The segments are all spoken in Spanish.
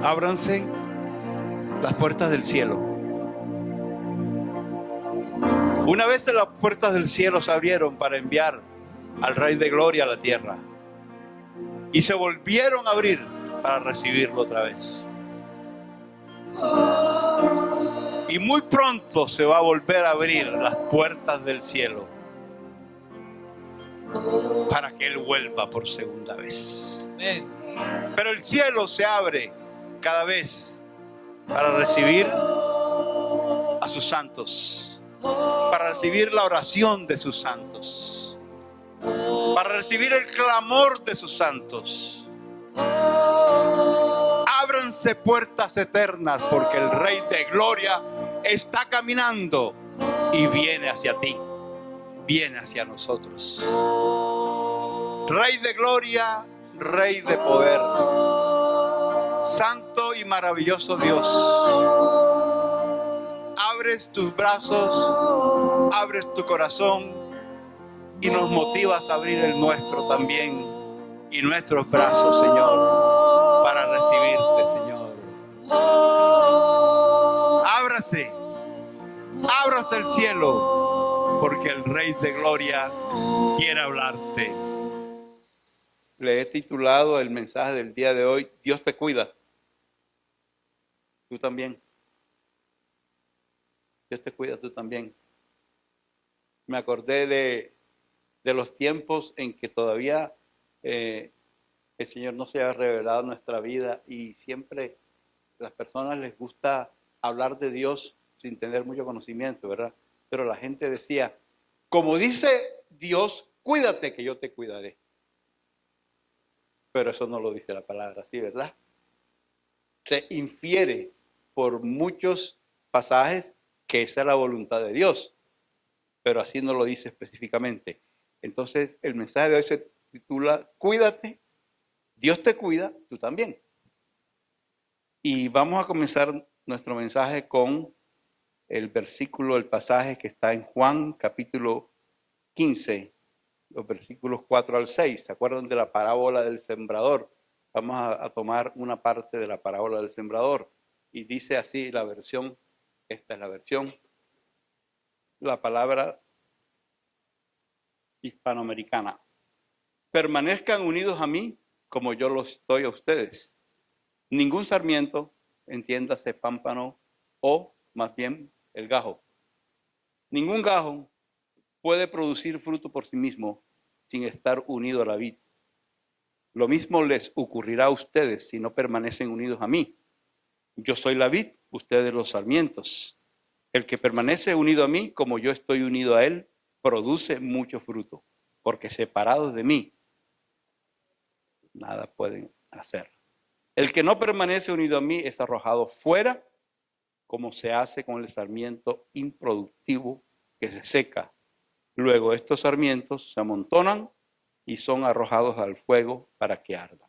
ábranse las puertas del cielo. Una vez las puertas del cielo se abrieron para enviar al Rey de Gloria a la tierra, y se volvieron a abrir para recibirlo otra vez. Y muy pronto se va a volver a abrir las puertas del cielo para que Él vuelva por segunda vez. Amén. Pero el cielo se abre cada vez para recibir a sus santos, para recibir la oración de sus santos, para recibir el clamor de sus santos. Ábranse puertas eternas, porque el Rey de Gloria está caminando y viene hacia ti, viene hacia nosotros. Rey de Gloria, Rey de poder, santo y maravilloso Dios, abres tus brazos, abres tu corazón y nos motivas a abrir el nuestro también, y nuestros brazos, Señor, para recibirte, Señor. Ábrase el cielo, porque el Rey de Gloria quiere hablarte. Le he titulado el mensaje del día de hoy: Dios te cuida. Tú también. Dios te cuida, tú también. Me acordé de los tiempos en que todavía el Señor no se ha revelado en nuestra vida, y siempre a las personas les gusta hablar de Dios sin tener mucho conocimiento, ¿verdad? Pero la gente decía, como dice Dios, cuídate que yo te cuidaré. Pero eso no lo dice la palabra así, ¿verdad? Se infiere por muchos pasajes que esa es la voluntad de Dios, pero así no lo dice específicamente. Entonces el mensaje de hoy se titula: cuídate, Dios te cuida, tú también. Y vamos a comenzar nuestro mensaje con el versículo, el pasaje que está en Juan capítulo 15, los versículos 4 al 6. ¿Se acuerdan de la parábola del sembrador? Vamos a tomar una parte de la parábola del sembrador. Y dice así la versión, esta es la versión, la palabra hispanoamericana. Permanezcan unidos a mí como yo lo estoy a ustedes. Ningún sarmiento, entiéndase pámpano, o más bien el gajo. Ningún gajo puede producir fruto por sí mismo sin estar unido a la vid. Lo mismo les ocurrirá a ustedes si no permanecen unidos a mí. Yo soy la vid, ustedes los sarmientos. El que permanece unido a mí, como yo estoy unido a él, produce mucho fruto, porque separados de mí, nada pueden hacer. El que no permanece unido a mí es arrojado fuera, como se hace con el sarmiento improductivo que se seca. Luego estos sarmientos se amontonan y son arrojados al fuego para que ardan.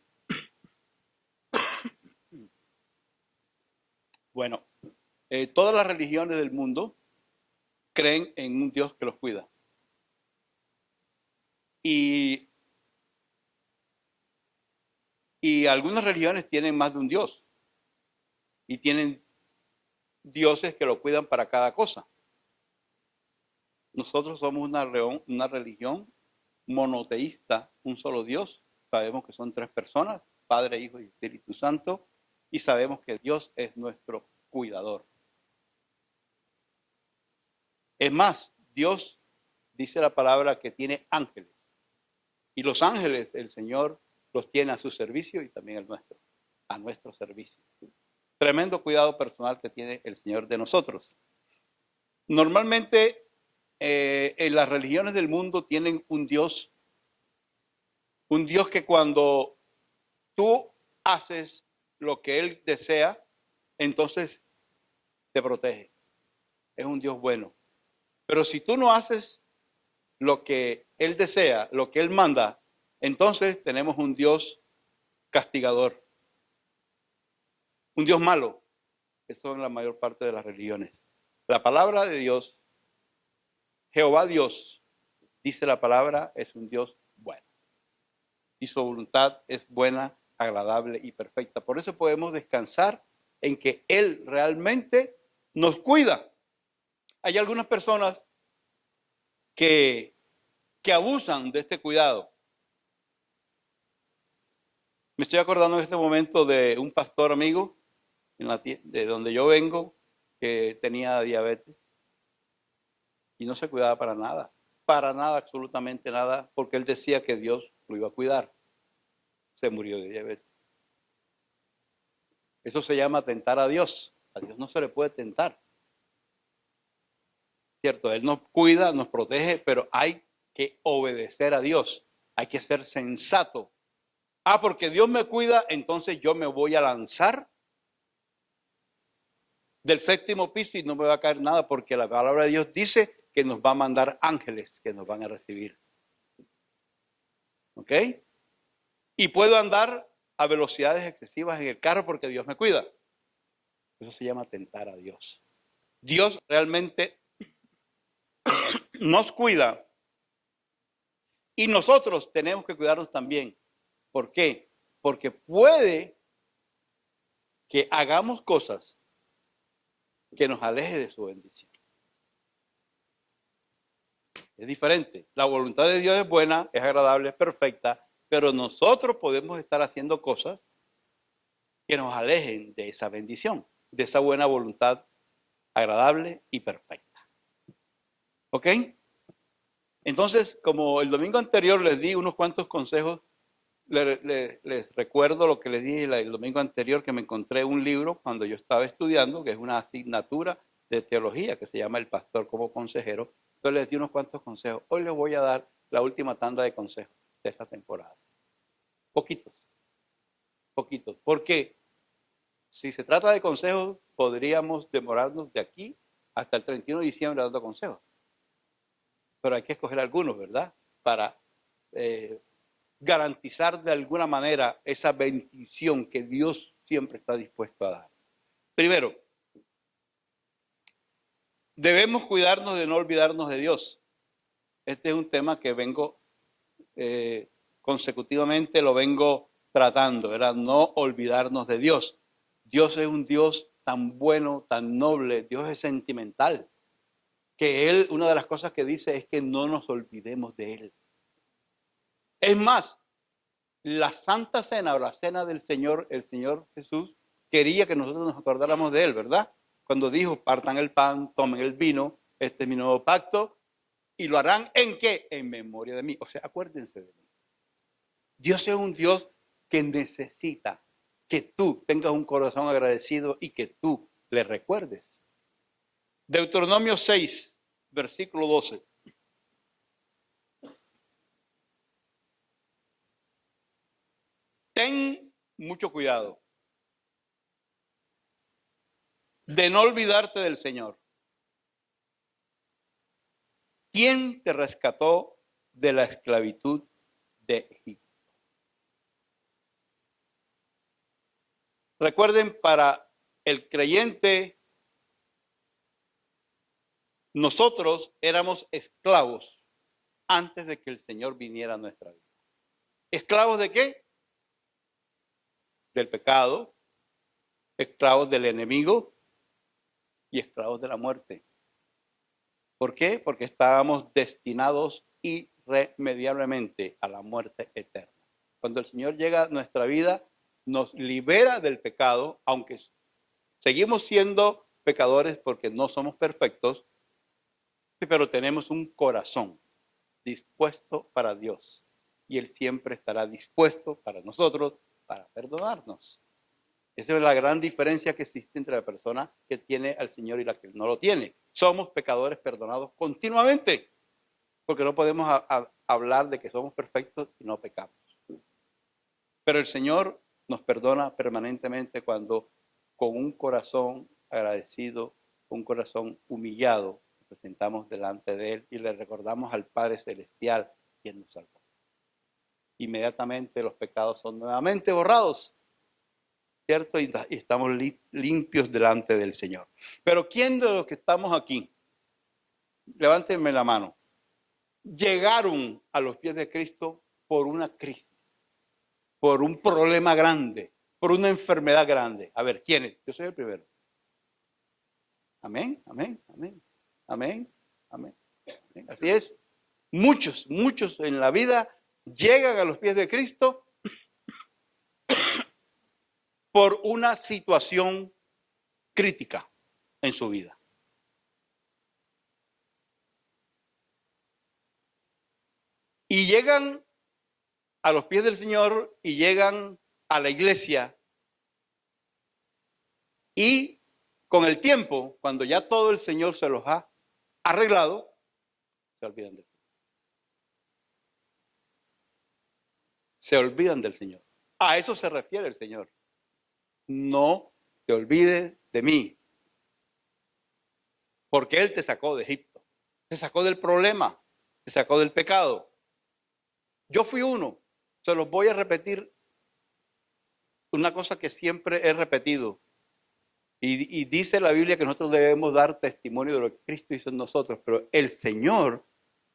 Bueno, todas las religiones del mundo creen en un Dios que los cuida. Y algunas religiones tienen más de un Dios. Y tienen dioses que lo cuidan para cada cosa. Nosotros somos una religión monoteísta, un solo Dios. Sabemos que son 3 personas, Padre, Hijo y Espíritu Santo, y sabemos que Dios es nuestro cuidador. Es más, Dios dice la palabra que tiene ángeles, y los ángeles el Señor los tiene a su servicio y también a nuestro servicio. Tremendo cuidado personal que tiene el Señor de nosotros. Normalmente en las religiones del mundo tienen un Dios que cuando tú haces lo que Él desea, entonces te protege. Es un Dios bueno. Pero si tú no haces lo que Él desea, lo que Él manda, entonces tenemos un Dios castigador. Un Dios malo, que son la mayor parte de las religiones. La palabra de Dios, Jehová Dios, dice la palabra, es un Dios bueno. Y su voluntad es buena, agradable y perfecta. Por eso podemos descansar en que Él realmente nos cuida. Hay algunas personas que abusan de este cuidado. Me estoy acordando en este momento de un pastor amigo de donde yo vengo que tenía diabetes y no se cuidaba para nada, absolutamente nada, porque él decía que Dios lo iba a cuidar. Se murió de diabetes. Eso se llama tentar a Dios. A Dios no se le puede tentar. Cierto, Él nos cuida, nos protege, pero hay que obedecer a Dios. Hay que ser sensato. Porque Dios me cuida, entonces yo me voy a lanzar del séptimo piso y no me va a caer nada, porque la palabra de Dios dice que nos va a mandar ángeles que nos van a recibir. ¿Ok? Y puedo andar a velocidades excesivas en el carro porque Dios me cuida. Eso se llama tentar a Dios. Dios realmente nos cuida y nosotros tenemos que cuidarnos también. ¿Por qué? Porque puede que hagamos cosas que nos aleje de su bendición. Es diferente. La voluntad de Dios es buena, es agradable, es perfecta, pero nosotros podemos estar haciendo cosas que nos alejen de esa bendición, de esa buena voluntad agradable y perfecta. ¿Ok? Entonces, como el domingo anterior les di unos cuantos consejos, les recuerdo lo que les dije el domingo anterior, que me encontré un libro cuando yo estaba estudiando, que es una asignatura de teología que se llama El Pastor como Consejero. Entonces les di unos cuantos consejos. Hoy les voy a dar la última tanda de consejos de esta temporada. Poquitos. Porque si se trata de consejos, podríamos demorarnos de aquí hasta el 31 de diciembre dando consejos. Pero hay que escoger algunos, ¿verdad? Para garantizar de alguna manera esa bendición que Dios siempre está dispuesto a dar. Primero, debemos cuidarnos de no olvidarnos de Dios. Este es un tema que vengo consecutivamente, lo vengo tratando, era no olvidarnos de Dios. Dios es un Dios tan bueno, tan noble, Dios es sentimental, que Él, una de las cosas que dice es que no nos olvidemos de Él. Es más, la Santa Cena o la Cena del Señor, el Señor Jesús, quería que nosotros nos acordáramos de Él, ¿verdad? Cuando dijo, partan el pan, tomen el vino, este es mi nuevo pacto, y lo harán ¿en qué? En memoria de mí. O sea, acuérdense de mí. Dios es un Dios que necesita que tú tengas un corazón agradecido y que tú le recuerdes. Deuteronomio 6, versículo 12. Ten mucho cuidado de no olvidarte del Señor. ¿Quién te rescató de la esclavitud de Egipto? Recuerden, para el creyente, nosotros éramos esclavos antes de que el Señor viniera a nuestra vida. ¿Esclavos de qué? Del pecado, esclavos del enemigo y esclavos de la muerte. ¿Por qué? Porque estábamos destinados irremediablemente a la muerte eterna. Cuando el Señor llega a nuestra vida, nos libera del pecado, aunque seguimos siendo pecadores porque no somos perfectos, pero tenemos un corazón dispuesto para Dios. Y Él siempre estará dispuesto para nosotros, para perdonarnos. Esa es la gran diferencia que existe entre la persona que tiene al Señor y la que no lo tiene. Somos pecadores perdonados continuamente, porque no podemos hablar de que somos perfectos y no pecamos. Pero el Señor nos perdona permanentemente cuando con un corazón agradecido, un corazón humillado, nos presentamos delante de Él y le recordamos al Padre Celestial quien nos salvó. Inmediatamente los pecados son nuevamente borrados, ¿cierto? Y estamos limpios delante del Señor. Pero ¿quién de los que estamos aquí? Levántenme la mano. Llegaron a los pies de Cristo por una crisis. por un problema grande, por una enfermedad grande. A ver, ¿quiénes? Yo soy el primero. Amén, amén, amén, amén, amén. Amén. Así es. Muchos, muchos en la vida llegan a los pies de Cristo por una situación crítica en su vida. Y llegan a los pies del Señor y llegan a la iglesia y con el tiempo, cuando ya todo el Señor se los ha arreglado, se olvidan de él. Se olvidan del Señor. A eso se refiere el Señor. No te olvides de mí, porque Él te sacó de Egipto, te sacó del problema, te sacó del pecado. Yo fui uno, se los voy a repetir, una cosa que siempre he repetido. Y dice la Biblia que nosotros debemos dar testimonio de lo que Cristo hizo en nosotros, pero el Señor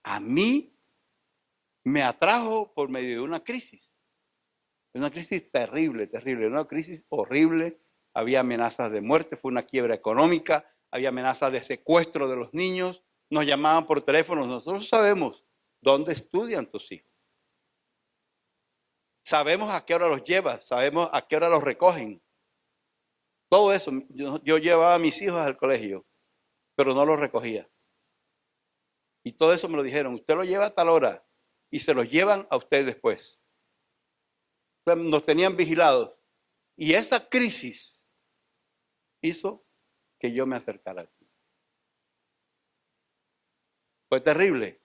a mí me atrajo por medio de una crisis terrible, terrible, una crisis horrible. Había amenazas de muerte, fue una quiebra económica, había amenazas de secuestro de los niños, nos llamaban por teléfono. Nosotros sabemos dónde estudian tus hijos. Sabemos a qué hora los llevas, sabemos a qué hora los recogen. Todo eso, yo llevaba a mis hijos al colegio, pero no los recogía. Y todo eso me lo dijeron, usted lo lleva a tal hora y se los llevan a usted después. Nos tenían vigilados. Y esa crisis hizo que yo me acercara a ti. Fue terrible,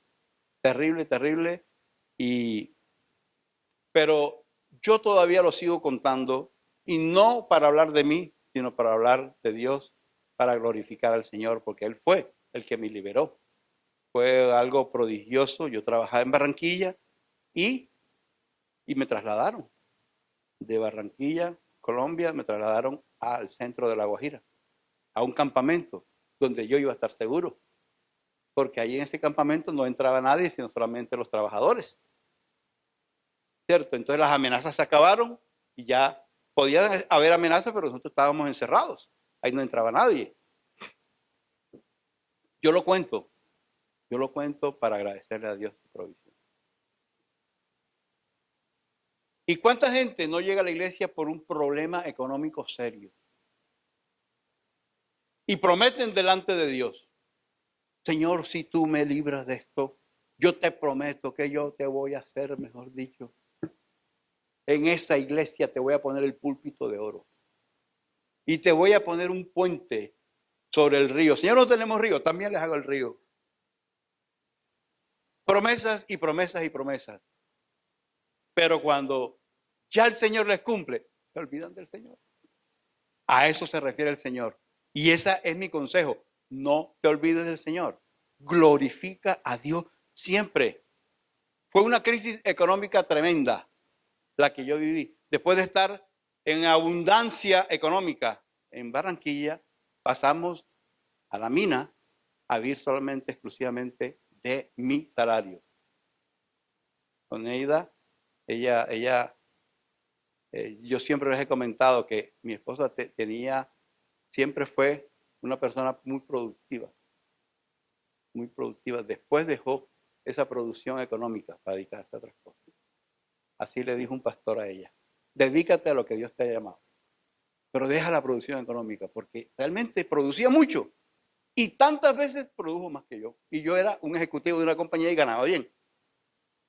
terrible, terrible. Pero yo todavía lo sigo contando, y no para hablar de mí, sino para hablar de Dios, para glorificar al Señor, porque Él fue el que me liberó. Fue algo prodigioso. Yo trabajaba en Barranquilla y me trasladaron de Barranquilla, Colombia, me trasladaron al centro de La Guajira, a un campamento donde yo iba a estar seguro, porque ahí en ese campamento no entraba nadie, sino solamente los trabajadores. ¿Cierto? Entonces las amenazas se acabaron y ya podía haber amenazas, pero nosotros estábamos encerrados. Ahí no entraba nadie. Yo lo cuento para agradecerle a Dios su provisión. ¿Y cuánta gente no llega a la iglesia por un problema económico serio? Y prometen delante de Dios, Señor, si tú me libras de esto, yo te prometo que yo te voy a hacer, mejor dicho, en esa iglesia te voy a poner el púlpito de oro. Y te voy a poner un puente sobre el río. Señor, no tenemos río, también les hago el río. Promesas y promesas y promesas. Pero cuando ya el Señor les cumple, se olvidan del Señor. A eso se refiere el Señor. Y ese es mi consejo. No te olvides del Señor. Glorifica a Dios siempre. Fue una crisis económica tremenda la que yo viví. Después de estar en abundancia económica en Barranquilla, pasamos a la mina a vivir solamente, exclusivamente de mi salario. Con Neida, yo siempre les he comentado que mi esposa siempre fue una persona muy productiva. Muy productiva. Después dejó esa producción económica para dedicarse a otras cosas. Así le dijo un pastor a ella: dedícate a lo que Dios te ha llamado, pero deja la producción económica, porque realmente producía mucho y tantas veces produjo más que yo. Y yo era un ejecutivo de una compañía y ganaba bien.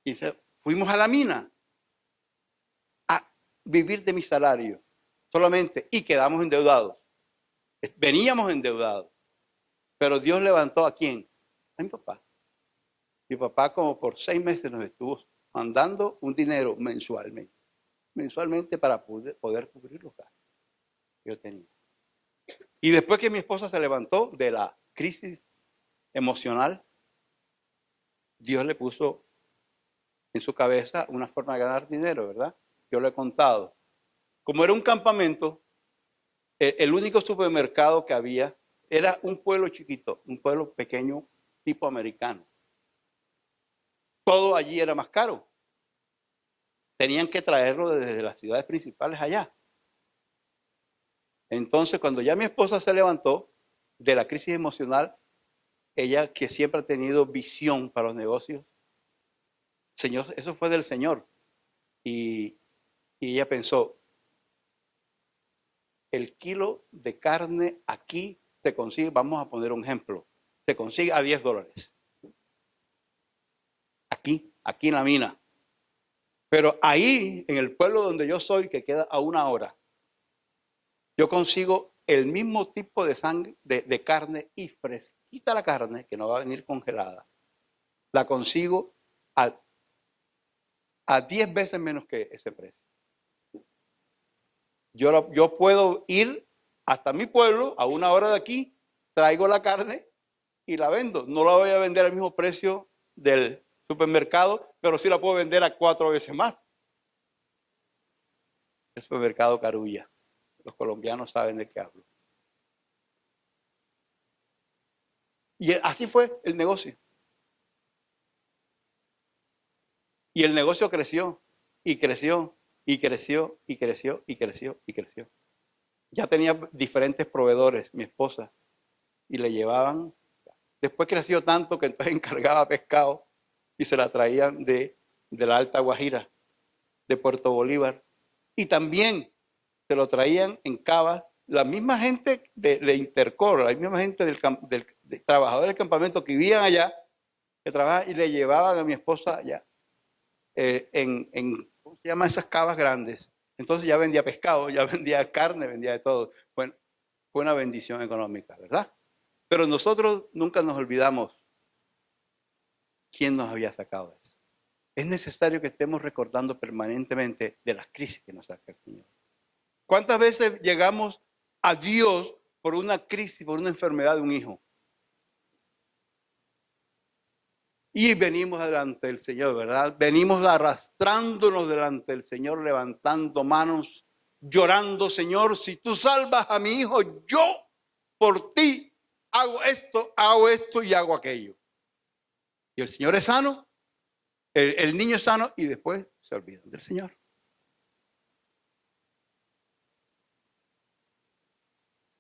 Y fuimos a la mina a vivir de mi salario solamente y quedamos endeudados. Veníamos endeudados. Pero Dios levantó ¿a quién? A mi papá. Mi papá como por 6 meses nos estuvo mandando un dinero mensualmente para poder cubrir los gastos que yo tenía. Y después que mi esposa se levantó de la crisis emocional, Dios le puso en su cabeza una forma de ganar dinero, ¿verdad? Yo lo he contado. Como era un campamento, el único supermercado que había era un pueblo chiquito, un pueblo pequeño tipo americano. Todo allí era más caro. tenían que traerlo desde las ciudades principales allá. Entonces, cuando ya mi esposa se levantó de la crisis emocional, ella que siempre ha tenido visión para los negocios, Señor, eso fue del Señor. Y ella pensó, el kilo de carne aquí se consigue, vamos a poner un ejemplo, se consigue a $10. Aquí en la mina. Pero ahí, en el pueblo donde yo soy, que queda a 1 hora, yo consigo el mismo tipo de sangre, de carne y fresquita la carne, que no va a venir congelada. La consigo a 10 veces menos que ese precio. Yo puedo ir hasta mi pueblo, a 1 hora de aquí, traigo la carne y la vendo. No la voy a vender al mismo precio del supermercado, pero sí la puedo vender a 4 veces más. El supermercado Carulla. Los colombianos saben de qué hablo. Y así fue el negocio. Y el negocio creció, y creció, y creció, y creció, y creció, y creció. Ya tenía diferentes proveedores, mi esposa, y le llevaban. Después creció tanto que entonces encargaba pescado y se la traían de la Alta Guajira, de Puerto Bolívar. Y también se lo traían en cavas la misma gente de Intercor, la misma gente de trabajadores del campamento que vivían allá, que trabajaban y le llevaban a mi esposa allá ¿cómo se llama? Esas cavas grandes. Entonces ya vendía pescado, ya vendía carne, vendía de todo. Bueno, fue una bendición económica, ¿verdad? Pero nosotros nunca nos olvidamos quién nos había sacado de eso. Es necesario que estemos recordando permanentemente de las crisis que nos saca el Señor. ¿Cuántas veces llegamos a Dios por una crisis, por una enfermedad de un hijo? Y venimos delante del Señor, ¿verdad? Venimos arrastrándonos delante del Señor, levantando manos, llorando, Señor, si tú salvas a mi hijo, yo por ti hago esto y hago aquello. Y el Señor es sano, el niño es sano y después se olvidan del Señor.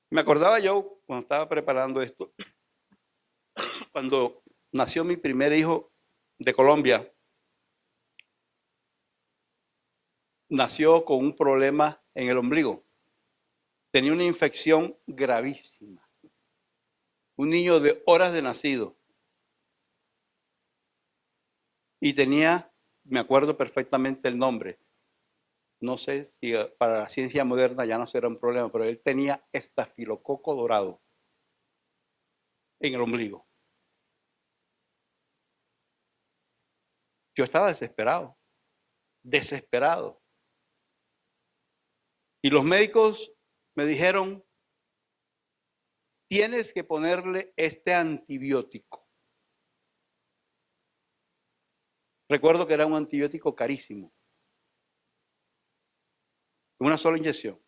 Me acordaba yo cuando estaba preparando esto, cuando nació mi primer hijo de Colombia, nació con un problema en el ombligo. Tenía una infección gravísima. Un niño de horas de nacido. Y tenía, me acuerdo perfectamente el nombre. No sé si para la ciencia moderna ya no será un problema, pero él tenía estafilococo dorado en el ombligo. Yo estaba desesperado, desesperado. Y los médicos me dijeron, tienes que ponerle este antibiótico. Recuerdo que era un antibiótico carísimo. Una sola inyección.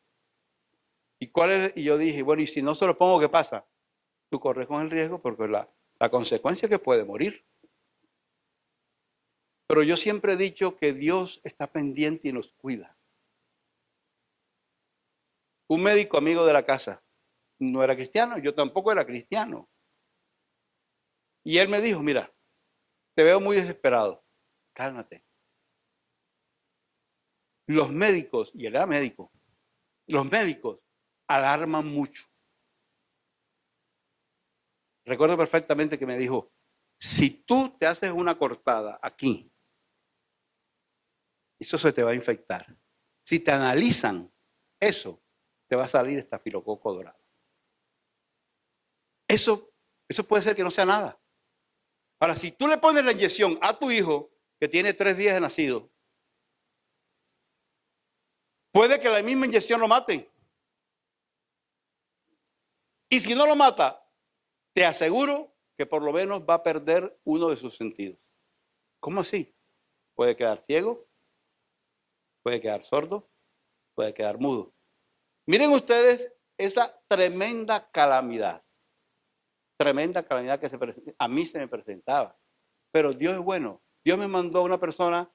Y yo dije, bueno, y si no se lo pongo, ¿qué pasa? Tú corres con el riesgo porque la consecuencia es que puede morir. Pero yo siempre he dicho que Dios está pendiente y nos cuida. Un médico amigo de la casa no era cristiano, yo tampoco era cristiano. Y él me dijo, mira, te veo muy desesperado, cálmate. Los médicos, y él era médico, los médicos alarman mucho. Recuerdo perfectamente que me dijo, si tú te haces una cortada aquí, eso se te va a infectar. Si te analizan eso, te va a salir estafilococo dorado. Eso puede ser que no sea nada. Ahora, si tú le pones la inyección a tu hijo que tiene 3 días de nacido, puede que la misma inyección lo mate. Y si no lo mata, te aseguro que por lo menos va a perder uno de sus sentidos. ¿Cómo así? Puede quedar ciego, puede quedar sordo, puede quedar mudo. Miren ustedes esa tremenda calamidad que a mí se me presentaba. Pero Dios es bueno. Dios me mandó a una persona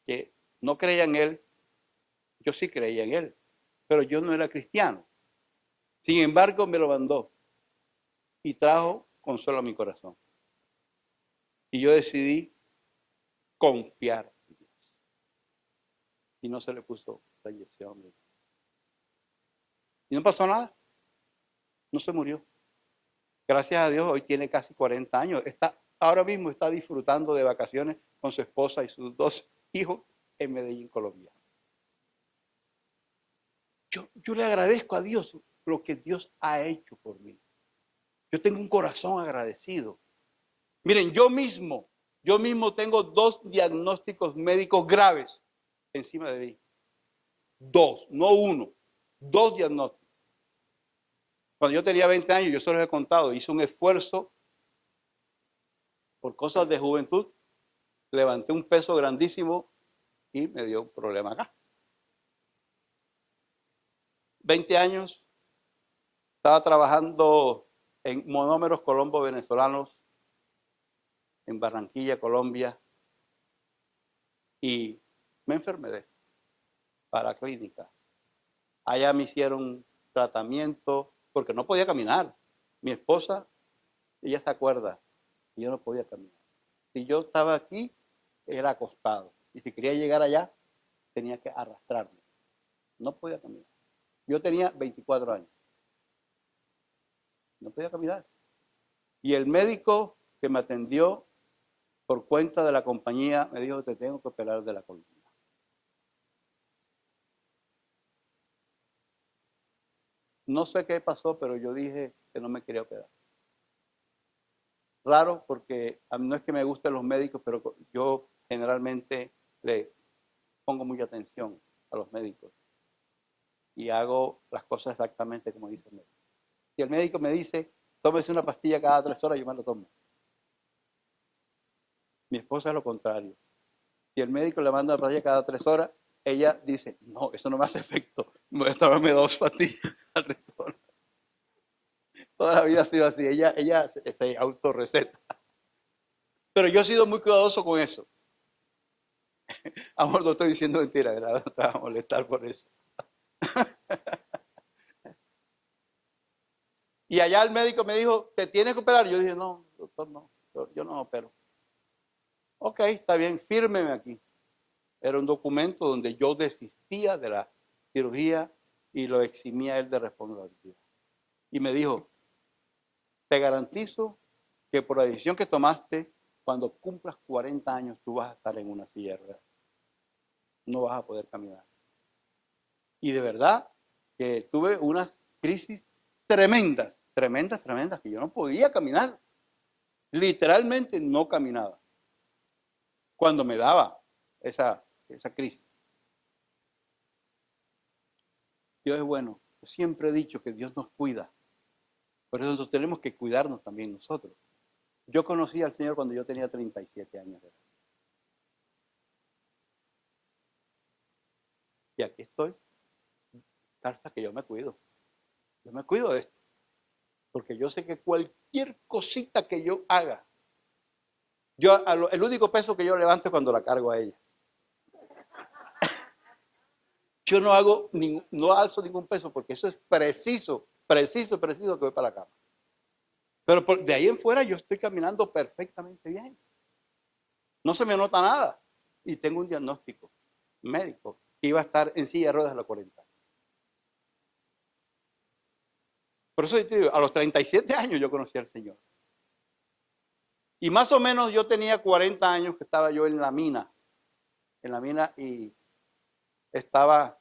que no creía en él, yo sí creía en él, pero yo no era cristiano. Sin embargo, me lo mandó y trajo consuelo a mi corazón. Y yo decidí confiar en Dios. Y no se le puso la inyección. Y no pasó nada. No se murió. Gracias a Dios, hoy tiene casi 40 años. Ahora mismo está disfrutando de vacaciones con su esposa y sus 2 hijos en Medellín, Colombia. Yo le agradezco a Dios lo que Dios ha hecho por mí. Yo tengo un corazón agradecido. Miren, yo mismo tengo 2 diagnósticos médicos graves encima de mí. 2, no 1. 2 diagnósticos. Cuando yo tenía 20 años, yo se los he contado, hice un esfuerzo por cosas de juventud, levanté un peso grandísimo y me dio un problema acá. 20 años, estaba trabajando en monómeros colombo venezolanos en Barranquilla, Colombia, y me enfermé para clínica. Allá me hicieron tratamiento porque no podía caminar. Mi esposa, ella se acuerda, yo no podía caminar. Si yo estaba aquí, era acostado. Y si quería llegar allá, tenía que arrastrarme. No podía caminar. Yo tenía 24 años. No podía caminar. Y el médico que me atendió por cuenta de la compañía me dijo, te tengo que operar de la columna. No sé qué pasó, pero yo dije que no me quería operar. Raro, porque no es que me gusten los médicos, pero yo generalmente le pongo mucha atención a los médicos y hago las cosas exactamente como dice el médico. Si el médico me dice, tómese una pastilla cada 3 horas, yo me la tomo. Mi esposa es lo contrario. Si el médico le manda una pastilla cada 3 horas, ella dice, no, eso no me hace efecto, voy a tomarme 2 pastillas cada 3 horas. Toda la vida ha sido así, ella se autorreceta. Pero yo he sido muy cuidadoso con eso. Amor, no estoy diciendo mentira, ¿verdad? No te vas a molestar por eso. Y allá el médico me dijo, ¿te tienes que operar? Yo dije, no, doctor, no, yo no opero. Ok, está bien, fírmeme aquí. Era un documento donde yo desistía de la cirugía y lo eximía él de responsabilidad. Y me dijo, te garantizo que por la decisión que tomaste, cuando cumplas 40 años, tú vas a estar en una silla de ruedas. No vas a poder caminar. Y de verdad que tuve unas crisis tremendas, que yo no podía caminar. Literalmente no caminaba. Cuando me daba esa crisis. Dios es bueno. Yo siempre he dicho que Dios nos cuida. Por eso nosotros tenemos que cuidarnos también nosotros. Yo conocí al Señor cuando yo tenía 37 años de edad. Y aquí estoy, hasta que yo me cuido. Yo me cuido de esto. Porque yo sé que cualquier cosita que yo haga, el único peso que yo levanto es cuando la cargo a ella. Yo no alzo ningún peso porque eso es preciso que voy para la cama. Pero de ahí en fuera yo estoy caminando perfectamente bien. No se me nota nada. Y tengo un diagnóstico médico que iba a estar en silla de ruedas a los 40. Por eso yo te digo, a los 37 años yo conocí al Señor. Y más o menos yo tenía 40 años que estaba yo en la mina y estaba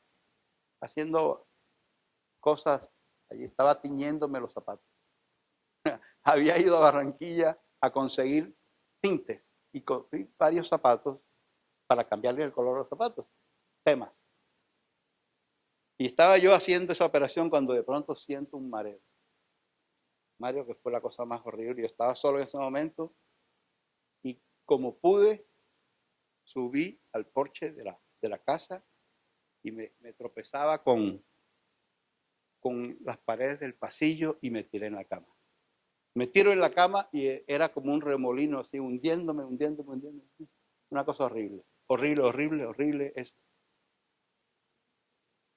haciendo cosas, allí estaba tiñéndome los zapatos. Había ido a Barranquilla a conseguir tintes y cogí varios zapatos para cambiarle el color a los zapatos, temas. Y estaba yo haciendo esa operación cuando de pronto siento un mareo. Mareo que fue la cosa más horrible. Yo estaba solo en ese momento y como pude, subí al porche de la casa y me tropezaba con las paredes del pasillo y me tiré en la cama. Me tiro en la cama y era como un remolino así, hundiéndome. Una cosa horrible. horrible, horrible, horrible.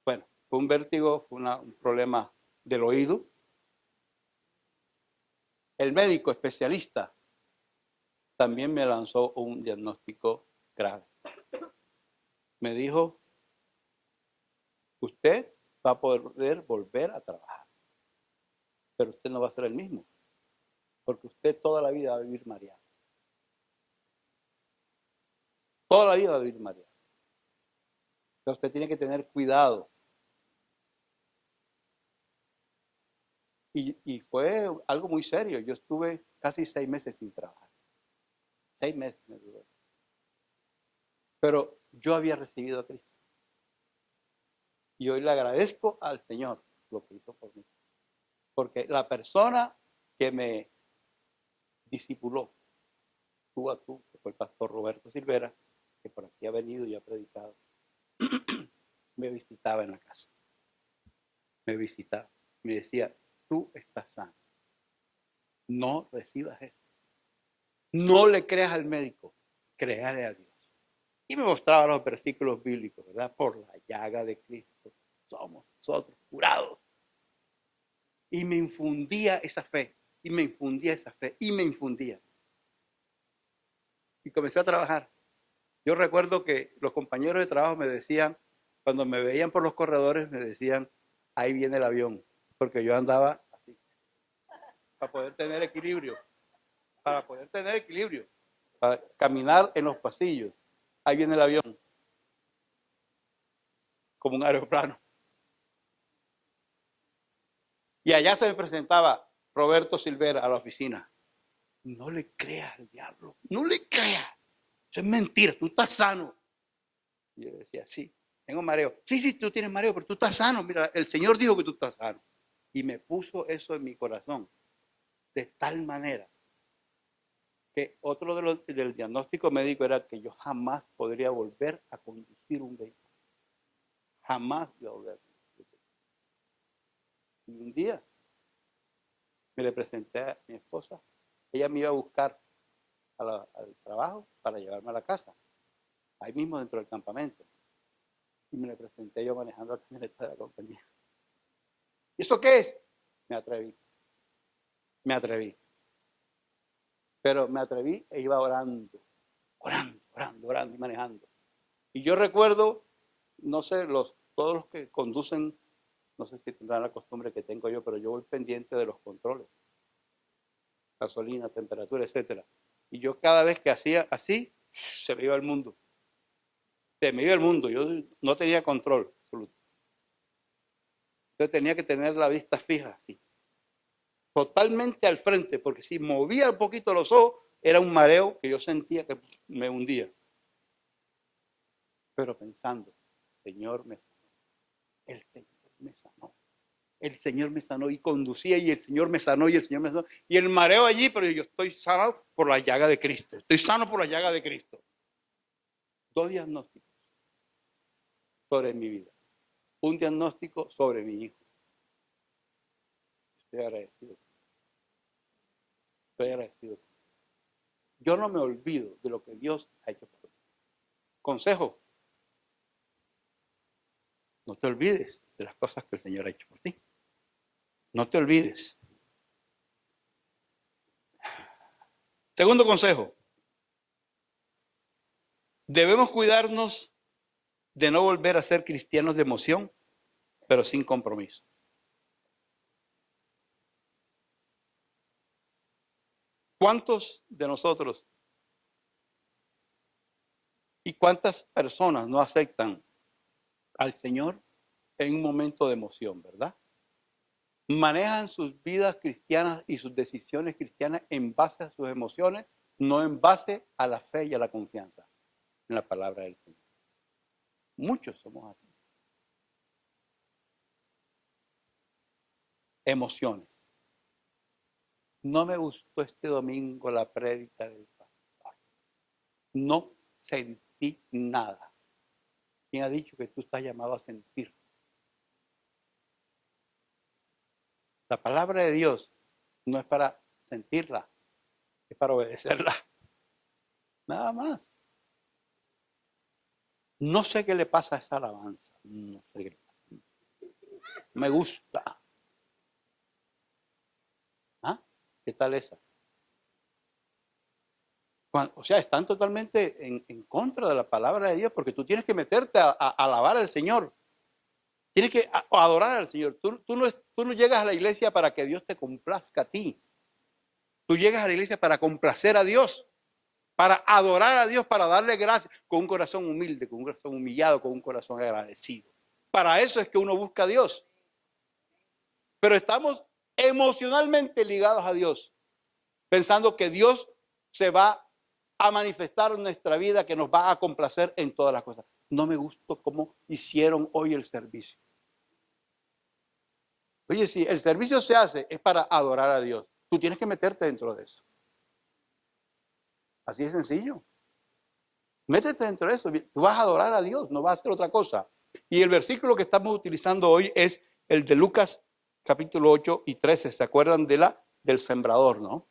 Bueno, fue un vértigo, fue un problema del oído. El médico especialista también me lanzó un diagnóstico grave. Me dijo, usted va a poder volver a trabajar, pero usted no va a ser el mismo, porque usted toda la vida va a vivir mareado. Toda la vida va a vivir mareado. Entonces usted tiene que tener cuidado. Y fue algo muy serio. Yo estuve casi 6 meses sin trabajar. 6 meses me duró. Pero yo había recibido a Cristo. Y hoy le agradezco al Señor lo que hizo por mí. Porque la persona que me discipuló, tú a tú, que fue el pastor Roberto Silvera, que por aquí ha venido y ha predicado, me visitaba en la casa. Me visitaba. Me decía, tú estás sano. No recibas esto. No le creas al médico, créale a Dios. Y me mostraba los versículos bíblicos, ¿verdad? Por la llaga de Cristo somos nosotros curados. Y me infundía esa fe, y me infundía esa fe, y me infundía. Y comencé a trabajar. Yo recuerdo que los compañeros de trabajo me decían, cuando me veían por los corredores, me decían, ahí viene el avión, porque yo andaba así, para poder tener equilibrio, para caminar en los pasillos. Ahí viene el avión, como un aeroplano. Y allá se me presentaba Roberto Silvera a la oficina. No le creas al diablo, no le creas. Eso es mentira, tú estás sano. Y yo decía, sí, tengo mareo. Sí, sí, tú tienes mareo, pero tú estás sano. Mira, el Señor dijo que tú estás sano. Y me puso eso en mi corazón, de tal manera que otro del diagnóstico médico era que yo jamás podría volver a conducir un vehículo. Jamás iba a volver a conducir un vehículo. Y un día me le presenté a mi esposa. Ella me iba a buscar al trabajo para llevarme a la casa, ahí mismo dentro del campamento. Y me le presenté yo manejando la camioneta de la compañía. ¿Y eso qué es? Me atreví. Me atreví. Pero me atreví e iba orando, orando y manejando. Y yo recuerdo, no sé, todos los que conducen, no sé si tendrán la costumbre que tengo yo, pero yo voy pendiente de los controles. Gasolina, temperatura, etcétera. Y yo cada vez que hacía así, se me iba el mundo. Se me iba el mundo. Yo no tenía control absoluto. Entonces tenía que tener la vista fija así. Totalmente al frente, porque si movía un poquito los ojos, era un mareo que yo sentía que me hundía. Pero pensando, Señor me sanó, el Señor me sanó, el Señor me sanó y conducía y el Señor me sanó y el Señor me sanó. Y el mareo allí, pero yo estoy sano por la llaga de Cristo, estoy sano por la llaga de Cristo. 2 diagnósticos sobre mi vida, un diagnóstico sobre mi hijo. Estoy agradecido. Estoy agradecido. Yo no me olvido de lo que Dios ha hecho por mí. Consejo, no te olvides de las cosas que el Señor ha hecho por ti. No te olvides. Segundo consejo, debemos cuidarnos de no volver a ser cristianos de emoción, pero sin compromiso. ¿Cuántos de nosotros y cuántas personas no aceptan al Señor en un momento de emoción, verdad? Manejan sus vidas cristianas y sus decisiones cristianas en base a sus emociones, no en base a la fe y a la confianza en la palabra del Señor. Muchos somos así. Emociones. No me gustó este domingo la prédica del pastor. No sentí nada. ¿Quién ha dicho que tú estás llamado a sentir? La palabra de Dios no es para sentirla, es para obedecerla. Nada más. No sé qué le pasa a esa alabanza. No sé qué le pasa. Me gusta. ¿Ah? ¿Qué tal esa? O sea, están totalmente en contra de la palabra de Dios, porque tú tienes que meterte a alabar al Señor. Tienes que adorar al Señor. Tú no llegas a la iglesia para que Dios te complazca a ti. Tú llegas a la iglesia para complacer a Dios, para adorar a Dios, para darle gracias, con un corazón humilde, con un corazón humillado, con un corazón agradecido. Para eso es que uno busca a Dios. Pero estamos emocionalmente ligados a Dios, pensando que Dios se va a manifestar en nuestra vida, que nos va a complacer en todas las cosas. No me gustó cómo hicieron hoy el servicio. Oye, si el servicio se hace es para adorar a Dios, tú tienes que meterte dentro de eso. Así de sencillo. Métete dentro de eso. Tú vas a adorar a Dios, no vas a hacer otra cosa. Y el versículo que estamos utilizando hoy es el de Lucas capítulo 8 y 13. ¿Se acuerdan del sembrador, no?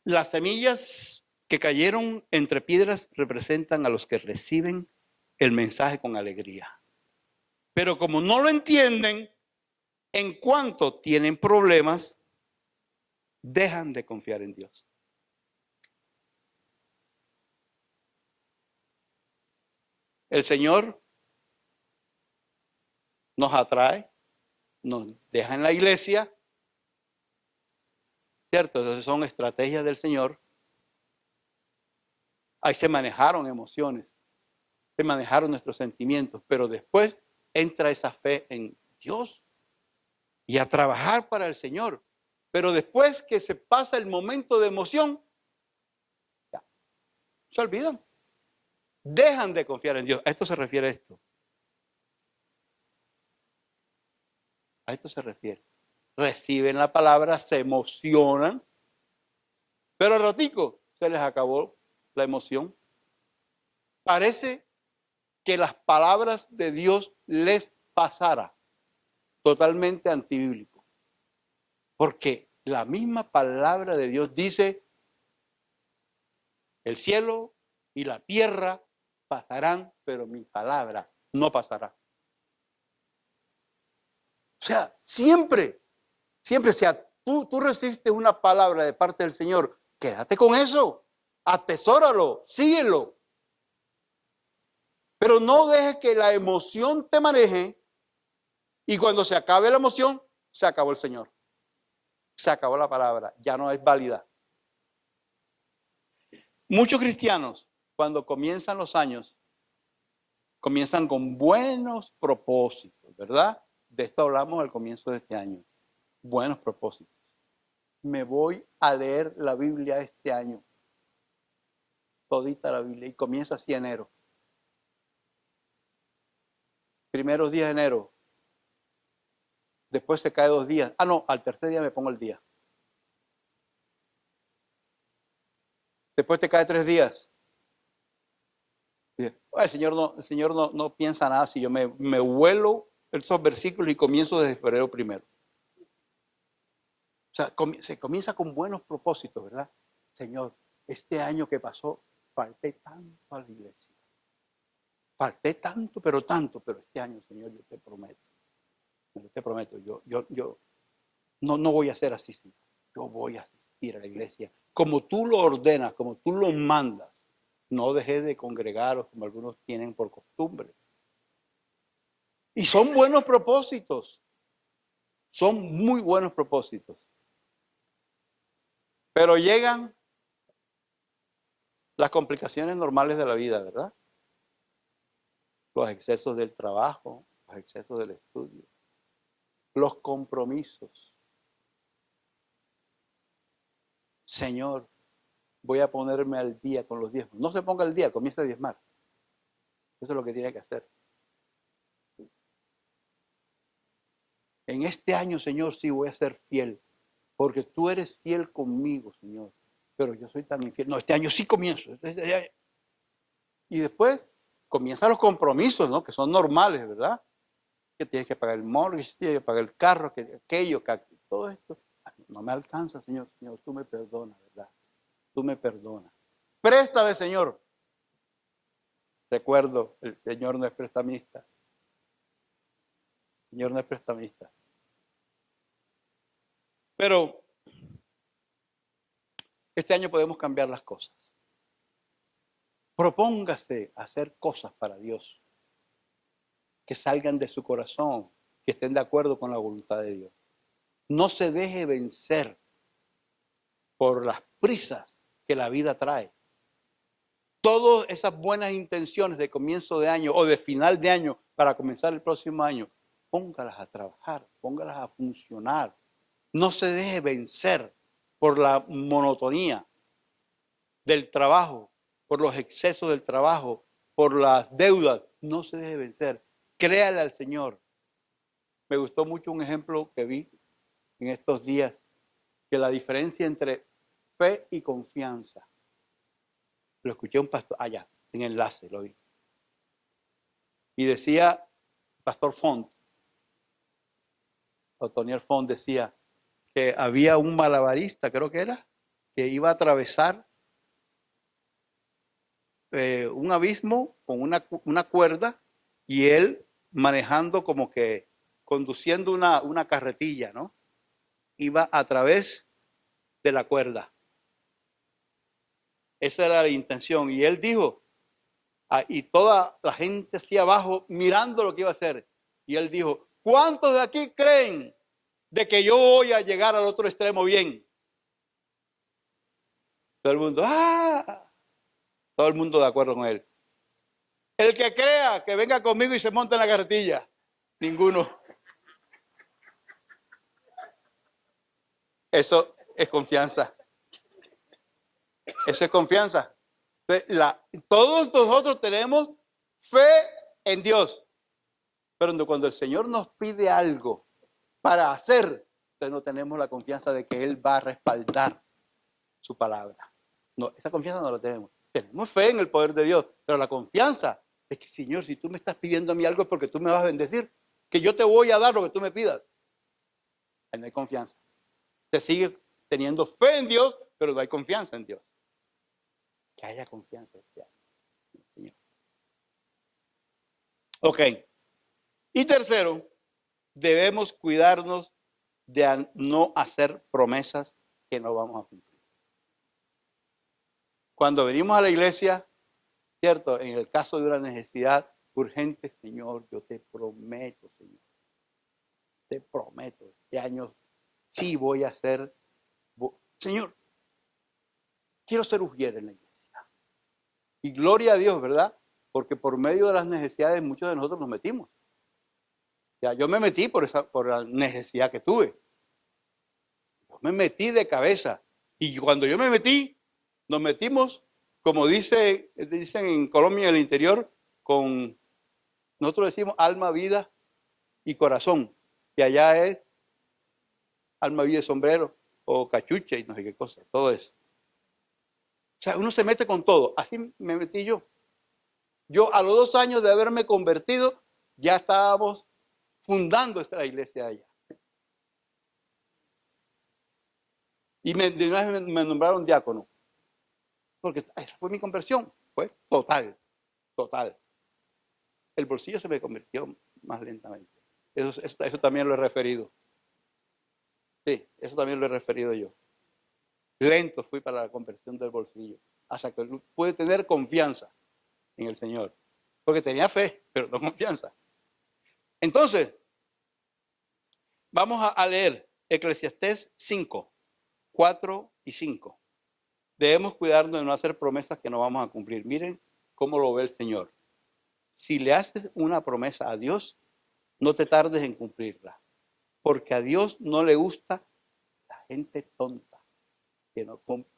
Las semillas que cayeron entre piedras representan a los que reciben el mensaje con alegría. Pero como no lo entienden, en cuanto tienen problemas, dejan de confiar en Dios. El Señor nos atrae, nos deja en la iglesia, ¿cierto? Entonces son estrategias del Señor. Ahí se manejaron emociones, se manejaron nuestros sentimientos, pero después entra esa fe en Dios y a trabajar para el Señor. Pero después que se pasa el momento de emoción, ya, se olvidan. Dejan de confiar en Dios. A esto se refiere esto. A esto se refiere. Reciben la palabra, se emocionan, pero al ratico se les acabó la emoción. Parece que las palabras de Dios les pasara. Totalmente antibíblico. Porque la misma palabra de Dios dice, el cielo y la tierra pasarán, pero mi palabra no pasará. O sea, siempre, o sea, tú recibiste una palabra de parte del Señor, quédate con eso, atesóralo, síguelo. Pero no dejes que la emoción te maneje y cuando se acabe la emoción, se acabó el Señor. Se acabó la palabra, ya no es válida. Muchos cristianos, cuando comienzan los años, comienzan con buenos propósitos, ¿verdad? De esto hablamos al comienzo de este año. Buenos propósitos. Me voy a leer la Biblia este año. Todita la Biblia. Y comienza así enero. Primeros días de enero. Después se cae 2 días. Ah, no, al tercer día me pongo el día. Después te cae 3 días. El Señor no piensa nada si yo me vuelo esos versículos y comienzo desde febrero primero. O sea, se comienza con buenos propósitos, ¿verdad? Señor, este año que pasó, falté tanto a la iglesia. Falté tanto, pero este año, Señor, yo te prometo, yo no voy a ser así, Señor. Yo voy a asistir a la iglesia. Como tú lo ordenas, como tú lo mandas. No dejes de congregaros como algunos tienen por costumbre. Y son buenos propósitos. Son muy buenos propósitos. Pero llegan las complicaciones normales de la vida, ¿verdad? Los excesos del trabajo, los excesos del estudio, los compromisos. Señor, voy a ponerme al día con los diezmos. No se ponga al día, comienza a diezmar. Eso es lo que tiene que hacer. En este año, Señor, sí voy a ser fiel, porque tú eres fiel conmigo, Señor. Pero yo soy tan infiel. No, este año sí comienzo. Y después comienzan los compromisos, ¿no? Que son normales, ¿verdad? Que tienes que pagar el mortgage, tienes que pagar el carro, que aquello, que todo esto. No me alcanza, Señor. Señor, tú me perdonas, ¿verdad? Tú me perdonas. Préstame, Señor. Recuerdo, el Señor no es prestamista. El Señor no es prestamista. Pero este año podemos cambiar las cosas. Propóngase hacer cosas para Dios que salgan de su corazón, que estén de acuerdo con la voluntad de Dios. No se deje vencer por las prisas que la vida trae. Todas esas buenas intenciones de comienzo de año o de final de año para comenzar el próximo año, póngalas a trabajar, póngalas a funcionar. No se deje vencer por la monotonía del trabajo, por los excesos del trabajo, por las deudas. No se deje vencer. Créale al Señor. Me gustó mucho un ejemplo que vi en estos días, que la diferencia entre fe y confianza. Lo escuché un pastor allá, en enlace, lo vi. Y decía, Pastor Font, Otoniel Font decía que había un malabarista, creo que era, que iba a atravesar un abismo con una cuerda y él manejando como que conduciendo una carretilla, ¿no? Iba a través de la cuerda. Esa era la intención. Y él dijo, y toda la gente hacia abajo mirando lo que iba a hacer. Y él dijo, ¿cuántos de aquí creen de que yo voy a llegar al otro extremo bien? Todo el mundo, ¡ah! Todo el mundo de acuerdo con él. El que crea que venga conmigo y se monte en la carretilla. Ninguno. Eso es confianza. Eso es confianza. Todos nosotros tenemos fe en Dios. Pero cuando el Señor nos pide algo para hacer, entonces no tenemos la confianza de que Él va a respaldar su palabra. No, esa confianza no la tenemos. Tenemos fe en el poder de Dios, pero la confianza es que, Señor, si tú me estás pidiendo a mí algo es porque tú me vas a bendecir, que yo te voy a dar lo que tú me pidas. Ahí no hay confianza. Se sigue teniendo fe en Dios, pero no hay confianza en Dios. Que haya confianza este año, Señor. Ok. Y tercero, debemos cuidarnos de no hacer promesas que no vamos a cumplir. Cuando venimos a la iglesia, ¿cierto? En el caso de una necesidad urgente, Señor, yo te prometo, Señor, te prometo, este año sí voy a ser, Señor, quiero ser ujier en la iglesia. Y gloria a Dios, ¿verdad? Porque por medio de las necesidades muchos de nosotros nos metimos. Ya, yo me metí por la necesidad que tuve. Yo me metí de cabeza. Y cuando yo me metí, nos metimos, como dicen en Colombia, en el interior, con, nosotros decimos alma, vida y corazón. Y allá es alma, vida y sombrero, o cachucha y no sé qué cosa, todo eso. O sea, uno se mete con todo. Así me metí yo. Yo a los 2 años de haberme convertido, ya estábamos fundando esta iglesia allá. Y de una vez me nombraron diácono. Porque esa fue mi conversión. Fue total, total. El bolsillo se me convirtió más lentamente. Eso también lo he referido. Sí, eso también lo he referido yo. Lento fui para la conversión del bolsillo. Hasta que pude tener confianza en el Señor. Porque tenía fe, pero no confianza. Entonces, vamos a leer Eclesiastés 5, 4 y 5. Debemos cuidarnos de no hacer promesas que no vamos a cumplir. Miren cómo lo ve el Señor. Si le haces una promesa a Dios, no te tardes en cumplirla. Porque a Dios no le gusta la gente tonta que no cumple.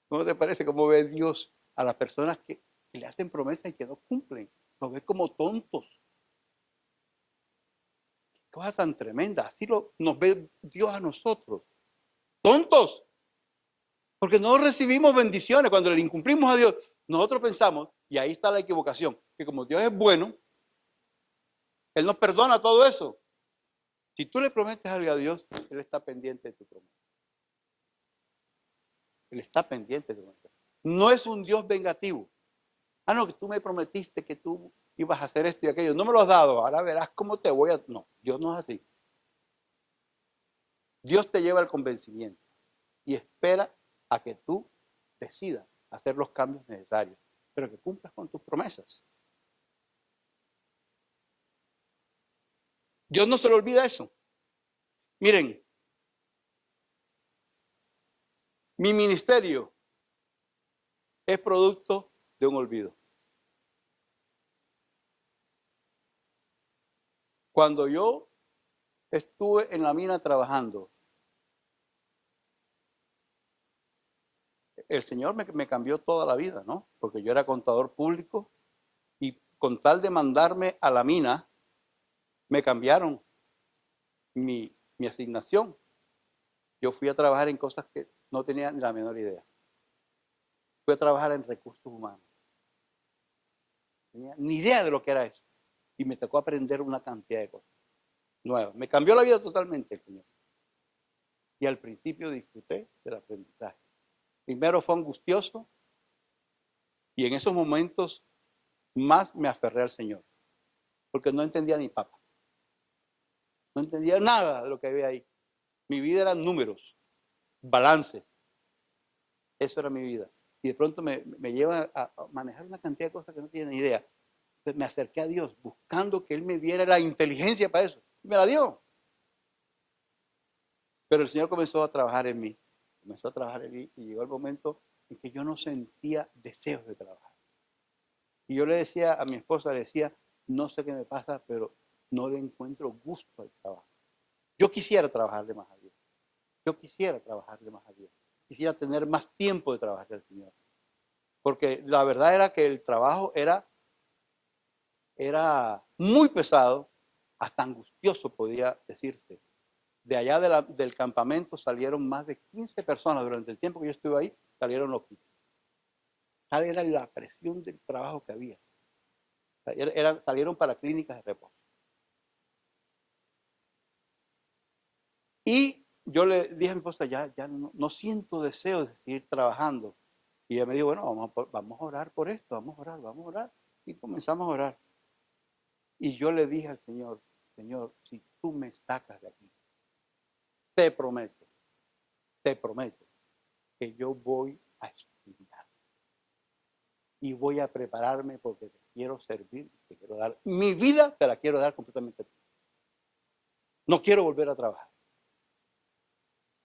¿Cómo te parece cómo ve Dios a las personas que le hacen promesas y que no cumplen? Los ve como tontos. Qué cosa tan tremenda. Así nos ve Dios a nosotros. Tontos. Porque no recibimos bendiciones. Cuando le incumplimos a Dios, nosotros pensamos, y ahí está la equivocación, que como Dios es bueno, Él nos perdona todo eso. Si tú le prometes algo a Dios, Él está pendiente de tu promesa. Él está pendiente de tu promesa. No es un Dios vengativo. Ah, no, que tú me prometiste que tú ibas a hacer esto y aquello. No me lo has dado, ahora verás cómo te voy a... No, Dios no es así. Dios te lleva al convencimiento y espera a que tú decidas hacer los cambios necesarios, pero que cumplas con tus promesas. Dios no se le olvida eso. Miren, mi ministerio es producto de un olvido. Cuando yo estuve en la mina trabajando, el Señor me cambió toda la vida, ¿no? Porque yo era contador público y con tal de mandarme a la mina, me cambiaron mi asignación. Yo fui a trabajar en cosas que no tenía ni la menor idea. Fui a trabajar en recursos humanos. No tenía ni idea de lo que era eso. Y me tocó aprender una cantidad de cosas nuevas. Me cambió la vida totalmente el Señor. Y al principio disfruté del aprendizaje. Primero fue angustioso y en esos momentos más me aferré al Señor. Porque no entendía ni papa. No entendía nada de lo que había ahí. Mi vida eran números, balance. Eso era mi vida. Y de pronto me lleva a manejar una cantidad de cosas que no tenía ni idea. Entonces me acerqué a Dios buscando que Él me diera la inteligencia para eso. Y me la dio. Pero el Señor comenzó a trabajar en mí. Comenzó a trabajar en mí y llegó el momento en que yo no sentía deseos de trabajar. Y yo le decía a mi esposa, le decía, no sé qué me pasa, pero no le encuentro gusto al trabajo. Yo quisiera trabajarle más a Dios. Yo quisiera trabajarle más a Dios. Quisiera tener más tiempo de trabajar al Señor. Porque la verdad era que el trabajo era muy pesado, hasta angustioso podía decirse. De allá del campamento salieron más de 15 personas durante el tiempo que yo estuve ahí, salieron loquitos. Tal era la presión del trabajo que había. Salieron para clínicas de reposo. Y yo le dije a mi esposa, ya no siento deseo de seguir trabajando. Y ella me dijo, bueno, vamos a orar por esto, vamos a orar. Y comenzamos a orar. Y yo le dije al Señor, Señor, si tú me sacas de aquí, te prometo que yo voy a estudiar. Y voy a prepararme porque te quiero servir, te quiero dar. Mi vida te la quiero dar completamente a ti. No quiero volver a trabajar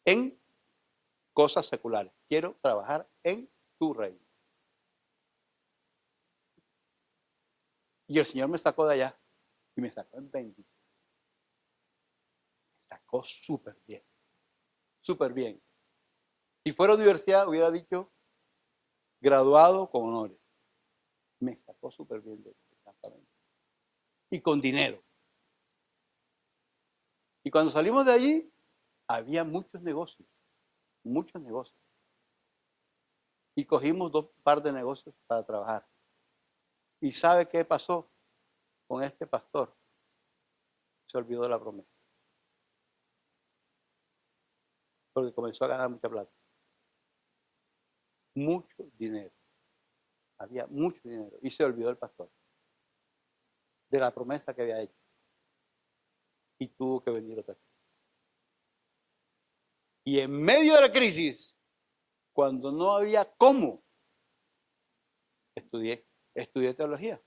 en cosas seculares. Quiero trabajar en tu reino. Y el Señor me sacó de allá y me sacó en 20. Me sacó súper bien, súper bien. Si fuera universidad hubiera dicho graduado con honores. Me sacó súper bien del campamento. Y con dinero. Y cuando salimos de allí, había muchos negocios, muchos negocios. Y cogimos dos par de negocios para trabajar. ¿Y sabe qué pasó con este pastor? Se olvidó de la promesa. Porque comenzó a ganar mucha plata. Mucho dinero. Había mucho dinero. Y se olvidó el pastor de la promesa que había hecho. Y tuvo que venir otra vez. Y en medio de la crisis, cuando no había cómo, estudié teología.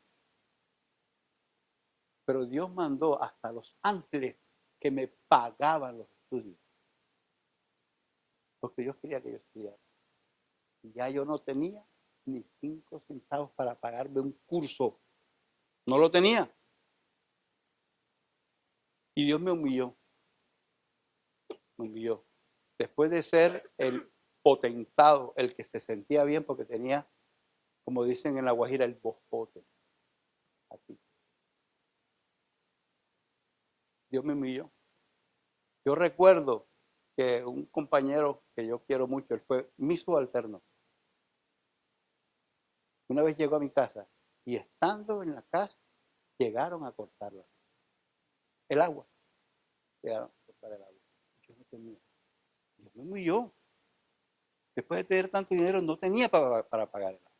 Pero Dios mandó hasta los ángeles que me pagaban los estudios. Porque Dios quería que yo estudiara. Y ya yo no tenía ni 5 centavos para pagarme un curso. No lo tenía. Y Dios me humilló. Me humilló. Después de ser el potentado, el que se sentía bien porque tenía, como dicen en La Guajira, el bojote. Aquí. Dios me humilló. Yo recuerdo que un compañero que yo quiero mucho, él fue mi subalterno. Una vez llegó a mi casa y estando en la casa, llegaron a cortarla. El agua. Llegaron a cortar el agua. Yo no tenía. Dios me humilló. Después de tener tanto dinero, no tenía para pagar el agua.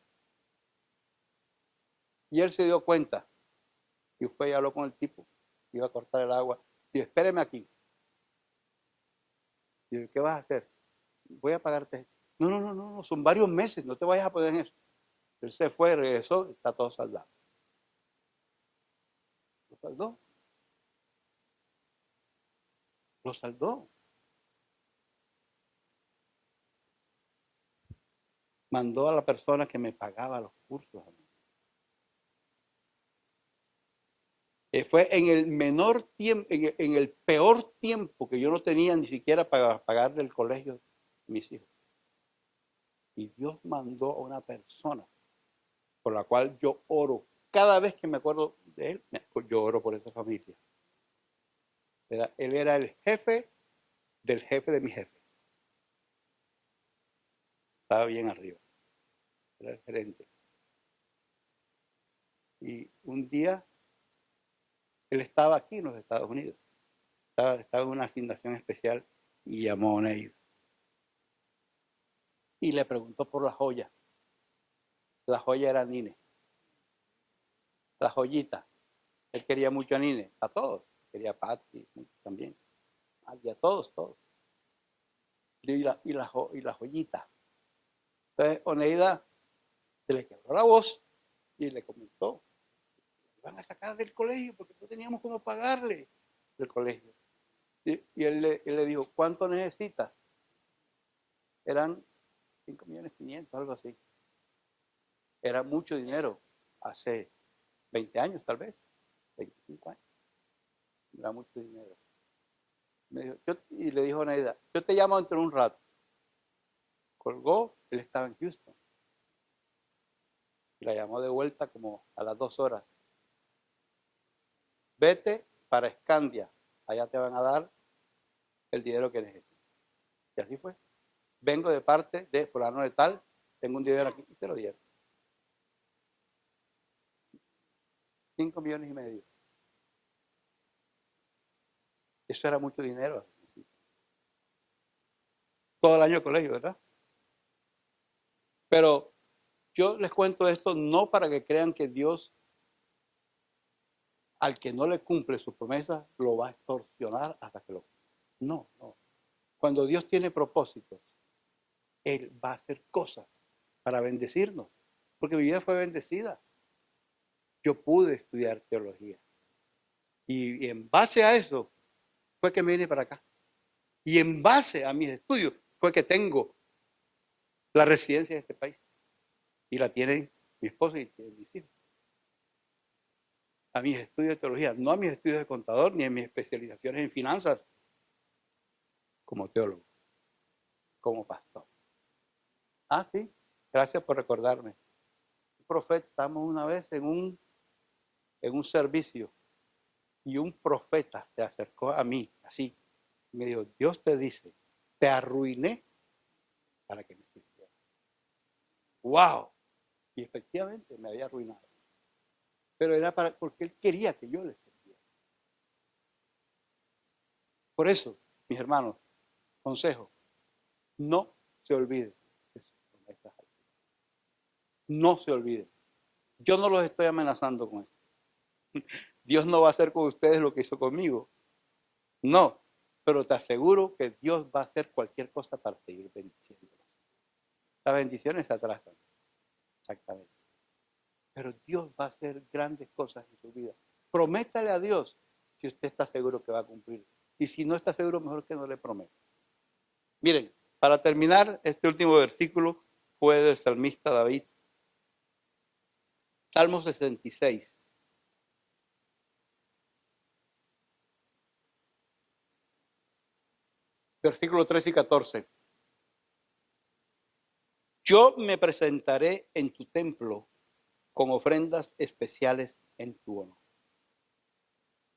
Y él se dio cuenta y fue y habló con el tipo. Iba a cortar el agua. Dijo, espéreme aquí. Dijo, ¿qué vas a hacer? Voy a pagarte. No, no, no, no, no, son varios meses, no te vayas a poner en eso. Él se fue, regresó, está todo saldado. Lo saldó, lo saldó. Mandó a la persona que me pagaba los cursos a mí. Fue en el menor tiempo, en el peor tiempo que yo no tenía ni siquiera para pagarle el colegio a mis hijos. Y Dios mandó a una persona por la cual yo oro. Cada vez que me acuerdo de él, yo oro por esa familia. Él era el jefe del jefe de mi jefe. Estaba bien arriba. Era el gerente. Y un día él estaba aquí en los Estados Unidos. Estaba en una asignación especial y llamó a Neida. Y le preguntó por la joya. La joya era Nine. La joyita. Él quería mucho a Nine, a todos. Quería a Patty también. Y a todos, todos. Y la joyita. Entonces, Oneida se le quebró la voz y le comentó, van a sacar del colegio porque no teníamos cómo pagarle del colegio. Y él le dijo, ¿cuánto necesitas? Eran 5.500.000, algo así. Era mucho dinero hace 20 años tal vez, 25 años. Era mucho dinero. Y le dijo a Neida, yo te llamo dentro de un rato. Colgó, él estaba en Houston. Y la llamó de vuelta como a las 2 horas. Vete para Escandia, allá te van a dar el dinero que necesitas. Y así fue. Vengo de parte de fulano de tal, tengo un dinero aquí y te lo dieron. 5.500.000. Eso era mucho dinero. Todo el año de colegio, ¿verdad? Pero yo les cuento esto no para que crean que Dios, al que no le cumple su promesa, lo va a extorsionar hasta que lo cumpla. No, no. Cuando Dios tiene propósitos, Él va a hacer cosas para bendecirnos. Porque mi vida fue bendecida. Yo pude estudiar teología. Y en base a eso fue que me vine para acá. Y en base a mis estudios fue que tengo la residencia en este país. Y la tienen mi esposa y mis hijos. A mis estudios de teología, no a mis estudios de contador ni a mis especializaciones en finanzas como teólogo, como pastor. Ah, sí, gracias por recordarme. Un profeta, estamos una vez en un servicio y un profeta se acercó a mí, así, y me dijo, Dios te dice, te arruiné para que me sirvieras. ¡Wow! Y efectivamente me había arruinado. Pero era porque él quería que yo le sirviera. Por eso, mis hermanos, consejo, no se olviden de sus promesas. No se olviden. Yo no los estoy amenazando con esto. Dios no va a hacer con ustedes lo que hizo conmigo. No, pero te aseguro que Dios va a hacer cualquier cosa para seguir bendiciendo. Las bendiciones se atrasan, exactamente. Pero Dios va a hacer grandes cosas en su vida. Prométale a Dios si usted está seguro que va a cumplir. Y si no está seguro, mejor que no le prometa. Miren, para terminar, este último versículo fue del salmista David. Salmo 66. Versículos 13 y 14. Yo me presentaré en tu templo con ofrendas especiales en tu honor.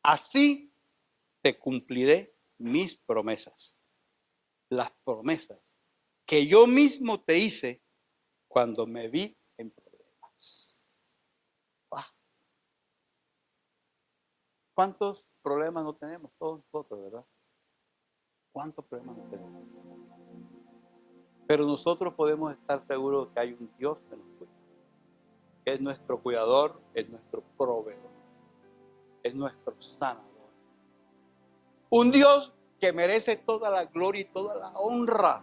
Así te cumpliré mis promesas. Las promesas que yo mismo te hice cuando me vi en problemas. ¡Ah! ¿Cuántos problemas no tenemos todos nosotros, verdad? ¿Cuántos problemas no tenemos? Pero nosotros podemos estar seguros que hay un Dios que nos cuida. que es nuestro cuidador, es nuestro proveedor, es nuestro sanador. Un Dios que merece toda la gloria y toda la honra.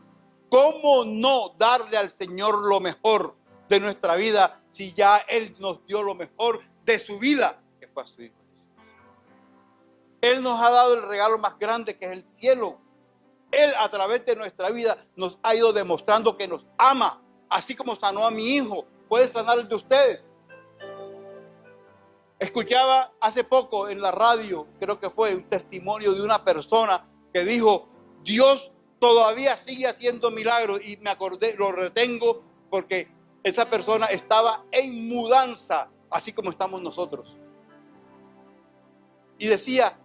¿Cómo no darle al Señor lo mejor de nuestra vida si ya Él nos dio lo mejor de su vida, que fue a su Hijo Jesús? Él nos ha dado el regalo más grande, que es el cielo. Él, a través de nuestra vida, nos ha ido demostrando que nos ama, así como sanó a mi hijo. Puede sanar el de ustedes. Escuchaba hace poco en la radio, creo que fue un testimonio de una persona que dijo: Dios todavía sigue haciendo milagros, y me acordé, lo retengo, porque esa persona estaba en mudanza, así como estamos nosotros. Y decía: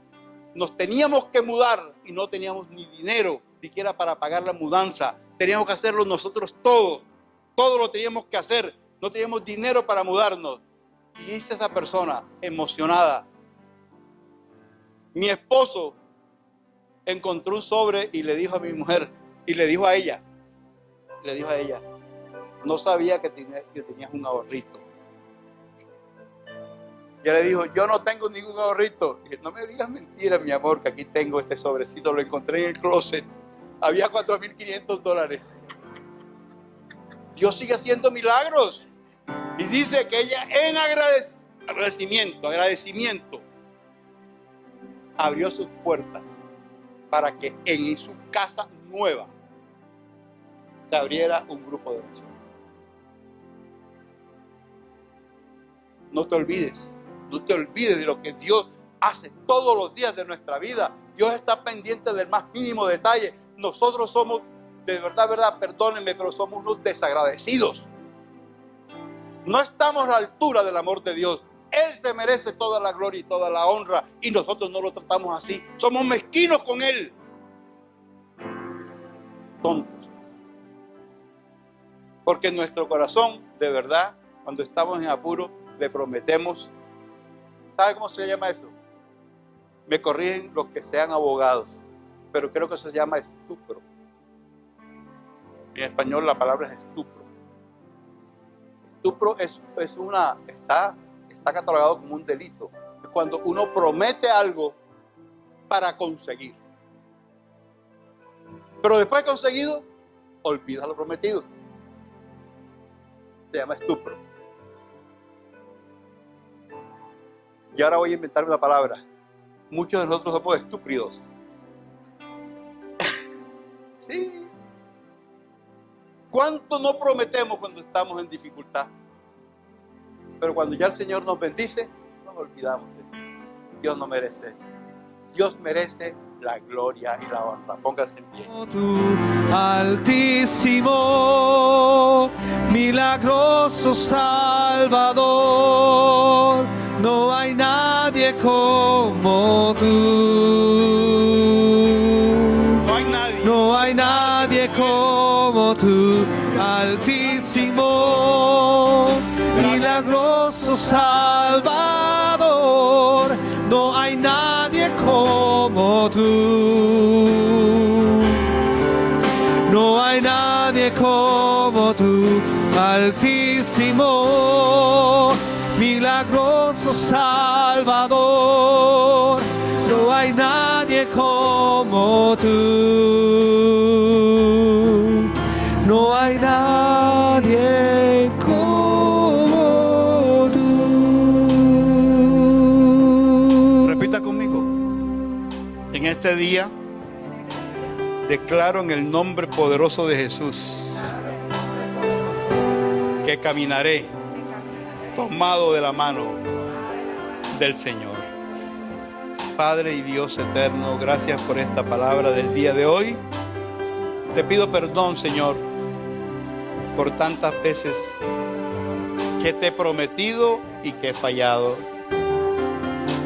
nos teníamos que mudar y no teníamos ni dinero siquiera para pagar la mudanza. Teníamos que hacerlo nosotros todo lo teníamos que hacer. No teníamos dinero para mudarnos. Y dice esa persona emocionada: mi esposo encontró un sobre y le dijo a mi mujer, y le dijo a ella, no sabía que tenías un ahorrito. Ya le dijo: yo no tengo ningún ahorrito. Dije: no me digas mentiras, mi amor, que aquí tengo este sobrecito, lo encontré en el closet. Había $4,500. Dios sigue haciendo milagros. Y dice que ella, en agradecimiento, abrió sus puertas para que en su casa nueva se abriera un grupo de oración. No te olvides de lo que Dios hace todos los días de nuestra vida. Dios está pendiente del más mínimo detalle. Nosotros somos, de verdad, perdónenme, pero somos unos desagradecidos. No estamos a la altura del amor de Dios. Él se merece toda la gloria y toda la honra, y nosotros no lo tratamos así. Somos mezquinos con Él. Tontos. Porque en nuestro corazón, de verdad, cuando estamos en apuro, le prometemos. ¿Sabe cómo se llama eso? Me corrigen los que sean abogados, pero creo que eso se llama estupro. En español la palabra es estupro. Estupro está catalogado como un delito. Es cuando uno promete algo para conseguir, pero después de conseguido, olvida lo prometido. Se llama estupro. Y ahora voy a inventarme una palabra. Muchos de nosotros somos estúpidos. Sí. ¿Cuánto no prometemos cuando estamos en dificultad? Pero cuando ya el Señor nos bendice, nos olvidamos de Dios. Dios no merece eso. Dios merece la gloria y la honra. Pónganse en pie. Tú, Altísimo, milagroso Salvador, no hay nadie como tú. No hay nadie. No hay nadie como tú, Altísimo, milagroso Salvador, no hay nadie como tú. No hay nadie como tú, Altísimo, milagroso Salvador, no hay nadie como tú. No hay nadie como tú. Repita conmigo. En este día declaro en el nombre poderoso de Jesús que caminaré tomado de la mano del Señor. Padre y Dios eterno, gracias por esta palabra del día de hoy. Te pido perdón, Señor, por tantas veces que te he prometido y que he fallado.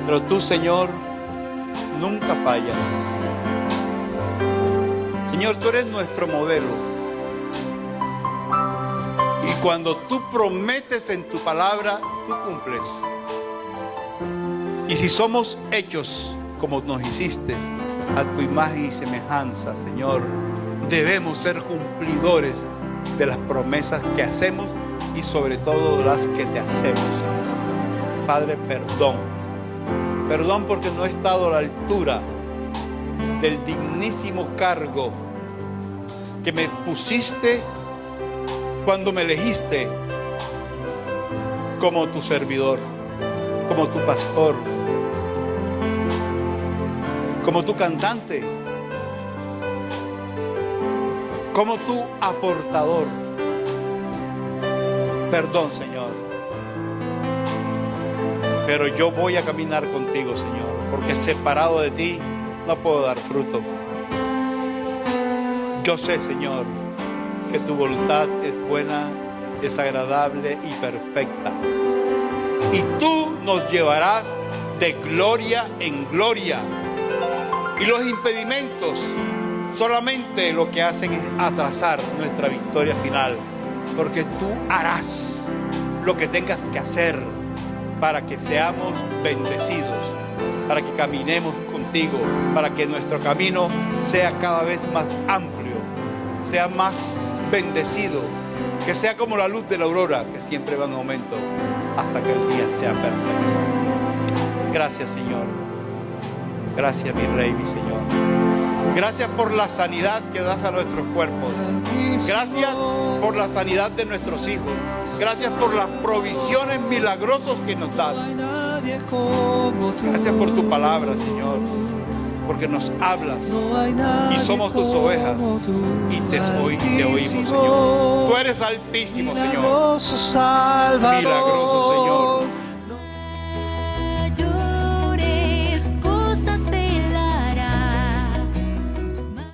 Pero tú, Señor, nunca fallas. Señor, tú eres nuestro modelo. Y cuando tú prometes en tu palabra, tú cumples. Y si somos hechos como nos hiciste, a tu imagen y semejanza, Señor, debemos ser cumplidores de las promesas que hacemos y sobre todo las que te hacemos. Padre, perdón. Perdón porque no he estado a la altura del dignísimo cargo que me pusiste cuando me elegiste como tu servidor, como tu pastor, como tu cantante, como tu aportador. Perdón, Señor, pero yo voy a caminar contigo, Señor, porque separado de ti no puedo dar fruto. Yo sé, Señor, que tu voluntad es buena, es agradable y perfecta. Y tú nos llevarás de gloria en gloria. Y los impedimentos solamente lo que hacen es atrasar nuestra victoria final. Porque tú harás lo que tengas que hacer para que seamos bendecidos, para que caminemos contigo, para que nuestro camino sea cada vez más amplio, sea más bendecido, que sea como la luz de la aurora, que siempre va en aumento hasta que el día sea perfecto. Gracias, Señor. Gracias, mi Rey, mi Señor. Gracias por la sanidad que das a nuestros cuerpos. Gracias por la sanidad de nuestros hijos. Gracias por las provisiones milagrosas que nos das. Gracias por tu palabra, Señor, porque nos hablas y somos tus ovejas y te oímos, Señor. Tú eres altísimo, Señor. Milagroso, Señor.